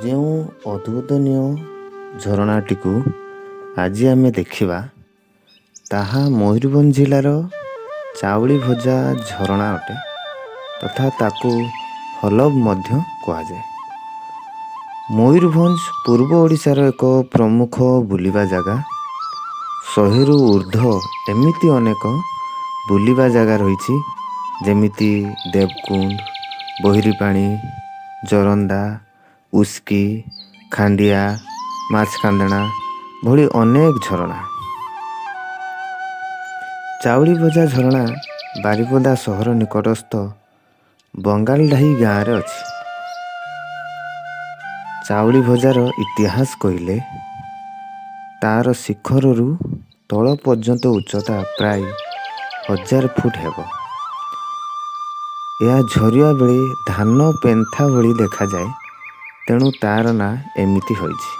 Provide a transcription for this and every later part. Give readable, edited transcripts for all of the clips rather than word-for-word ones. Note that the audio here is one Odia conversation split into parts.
ଯେଉଁ ଅଦ୍ଭୁତନୀୟ ଝରଣାଟିକୁ ଆଜି ଆମେ ଦେଖିବା ତାହା ମୟୂରଭଞ୍ଜ ଜିଲ୍ଲାର ଚାଉଳିଭଜା ଝରଣା ଅଟେ ତଥା ତାକୁ ହଲବ ମଧ୍ୟ କୁହାଯାଏ। ମୟୂରଭଞ୍ଜ ପୂର୍ବ ଓଡ଼ିଶାର ଏକ ପ୍ରମୁଖ ବୁଲିବା ଜାଗା। 100ରୁ ଉର୍ଦ୍ଧ୍ୱ ଏମିତି ଅନେକ ବୁଲିବା ଜାଗା ରହିଛି, ଯେମିତି ଦେବକୁଣ୍ଡ, ବହିରିପାଣି, ଜରନ୍ଦା, ଉସ୍କି, ଖାଣ୍ଡିଆ, ମାଛକାନ୍ଦଣା ଭଳି ଅନେକ ଝରଣା। ଚାଉଳିଭଜା ଝରଣା ବାରିପଦା ସହର ନିକଟସ୍ଥ ବଙ୍ଗାଲଢାଇ ଗାଁରେ ଅଛି। ଚାଉଳିଭଜାର ଇତିହାସ କହିଲେ ତାର ଶିଖରରୁ ତଳ ପର୍ଯ୍ୟନ୍ତ ଉଚ୍ଚତା ପ୍ରାୟ 1000 ଫୁଟ ହେବ। ଏହା ଝରିବା ବେଳେ ଧାନ ପେନ୍ଥା ଭଳି ଦେଖାଯାଏ, ତେଣୁ ତାର ନାଁ ଏମିତି ହୋଇଛି।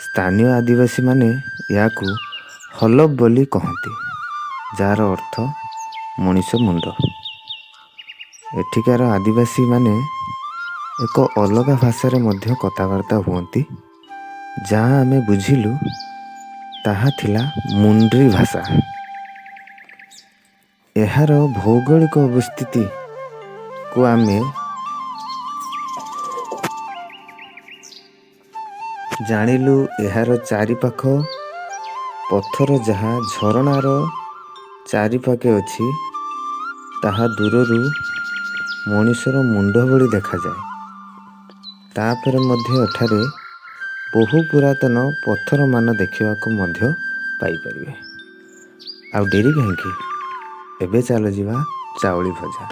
ସ୍ଥାନୀୟ ଆଦିବାସୀମାନେ ଏହାକୁ ହଲବ ବୋଲି କହନ୍ତି, ଯାହାର ଅର୍ଥ ମଣିଷ ମୁଣ୍ଡ। ଏଠିକାର ଆଦିବାସୀମାନେ ଏକ ଅଲଗା ଭାଷାରେ ମଧ୍ୟ କଥାବାର୍ତ୍ତା ହୁଅନ୍ତି, ଯାହା ଆମେ ବୁଝିଲୁ ତାହା ଥିଲା ମୁଣ୍ଡ୍ରି ଭାଷା। ଏହାର ଭୌଗୋଳିକ ଅବସ୍ଥିତିକୁ ଆମେ ଜାଣିଲୁ। ଏହାର ଚାରିପାଖ ପଥର, ଯାହା ଝରଣାର ଚାରିପାଖେ ଅଛି, ତାହା ଦୂରରୁ ମଣିଷର ମୁଣ୍ଡ ଭଳି ଦେଖାଯାଏ। ତାପରେ ମଧ୍ୟ ଏଠାରେ ବହୁ ପୁରାତନ ପଥରମାନ ଦେଖିବାକୁ ମଧ୍ୟ ପାଇପାରିବେ। ଆଉ ଡେରି କାହିଁକି, ଏବେ ଚାଲ ଯିବା ଚାଉଳିଭଜା।